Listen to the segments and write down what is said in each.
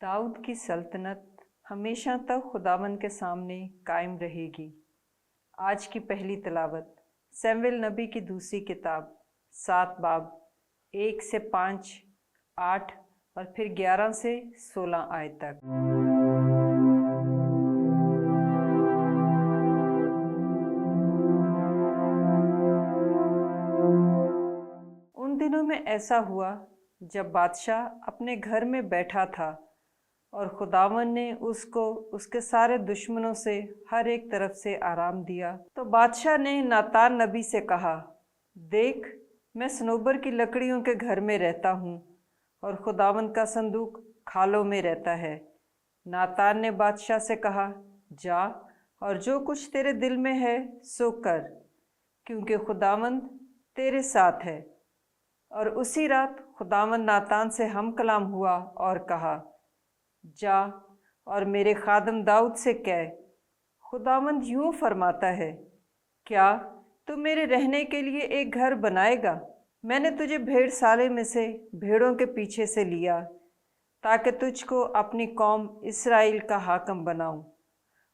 दाऊद की सल्तनत हमेशा तक खुदावंद के सामने कायम रहेगी। आज की पहली तिलावत शमूएल नबी की दूसरी किताब 7 बाब 1 से 5, 8 और फिर 11 से 16 आयत तक। उन दिनों में ऐसा हुआ जब बादशाह अपने घर में बैठा था और खुदावंद ने उसको उसके सारे दुश्मनों से हर एक तरफ से आराम दिया। तो बादशाह ने नातान नबी से कहा, देख, मैं सनोबर की लकड़ियों के घर में रहता हूँ और खुदावंद का संदूक खालों में रहता है। नातान ने बादशाह से कहा, जा और जो कुछ तेरे दिल में है सो कर, क्योंकि खुदावंद तेरे साथ है। और उसी रात खुदावंद नातान से हम कलाम हुआ और कहा, जा और मेरे खादम दाऊद से कह, खुदावंद यूँ फरमाता है, क्या तू मेरे रहने के लिए एक घर बनाएगा? मैंने तुझे भेड़साले में से भेड़ों के पीछे से लिया, ताकि तुझको अपनी कौम इस्राएल का हाकम बनाऊं।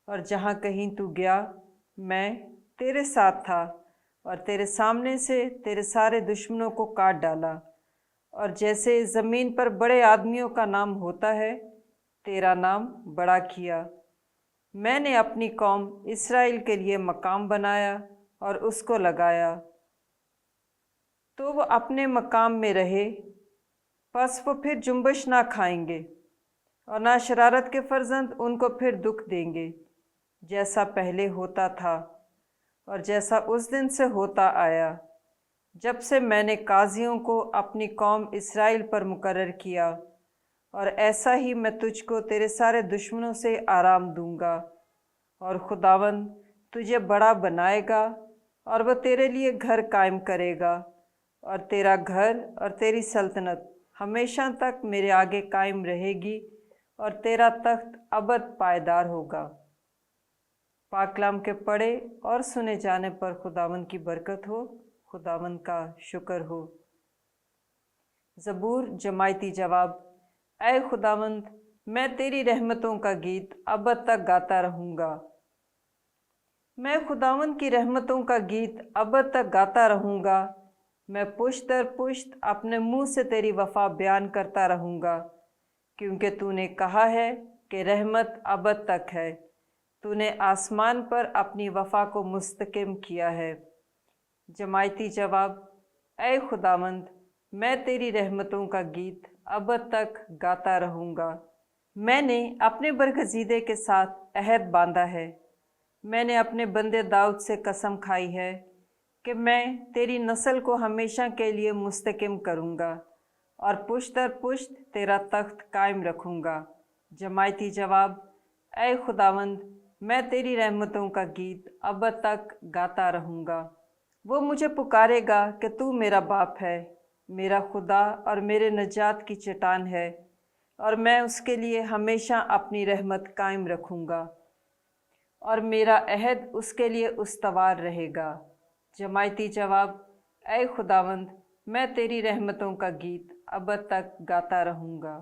और जहाँ कहीं तू गया, मैं तेरे साथ था और तेरे सामने से तेरे सारे दुश्मनों को काट डाला। और जैसे ज़मीन पर बड़े आदमियों का नाम होता है, तेरा नाम बड़ा किया। मैंने अपनी कौम इस्राएल के लिए मकाम बनाया और उसको लगाया, तो वो अपने मकाम में रहे। बस वो फिर जुम्बश ना खाएंगे और ना शरारत के फर्जंद उनको फिर दुख देंगे, जैसा पहले होता था और जैसा उस दिन से होता आया, जब से मैंने काजियों को अपनी कौम इस्राएल पर मुकर्रर किया। और ऐसा ही मैं तुझको तेरे सारे दुश्मनों से आराम दूंगा। और खुदावंद तुझे बड़ा बनाएगा और वह तेरे लिए घर कायम करेगा। और तेरा घर और तेरी सल्तनत हमेशा तक मेरे आगे कायम रहेगी और तेरा तख्त अबद पायदार होगा। पाकलाम के पढ़े और सुने जाने पर खुदावंद की बरकत हो, खुदावंद का शुक्र हो। ज़बूर जमायती जवाब। ऐ खुदावंद, मैं तेरी रहमतों का गीत अबद तक गाता रहूँगा। मैं खुदावंद की रहमतों का गीत अबद तक गाता रहूँगा। मैं पुश्त दर पुश्त अपने मुँह से तेरी वफ़ा बयान करता रहूँगा, क्योंकि तूने कहा है कि रहमत अबद तक है। तूने आसमान पर अपनी वफ़ा को मुस्तकिम किया है। जमायती जवाब। ऐ खुदावंद, मैं तेरी रहमतों का गीत अबद तक गाता रहूँगा। मैंने अपने बरगज़ीदे के साथ अहद बांधा है। मैंने अपने बंदे दाऊद से कसम खाई है कि मैं तेरी नस्ल को हमेशा के लिए मुस्तकिम करूँगा और पुश्त दर पुश्त तेरा तख्त कायम रखूँगा। जमायती जवाब। ऐ खुदावंद, मैं तेरी रहमतों का गीत अबद तक गाता रहूँगा। वो मुझे पुकारेगा कि तू मेरा बाप है, मेरा खुदा और मेरे नजात की चट्टान है, और मैं उसके लिए हमेशा अपनी रहमत कायम रखूँगा और मेरा अहद उसके लिए उस्तवार रहेगा। जमायती जवाब। ऐ खुदावंद, मैं तेरी रहमतों का गीत अबद तक गाता रहूँगा।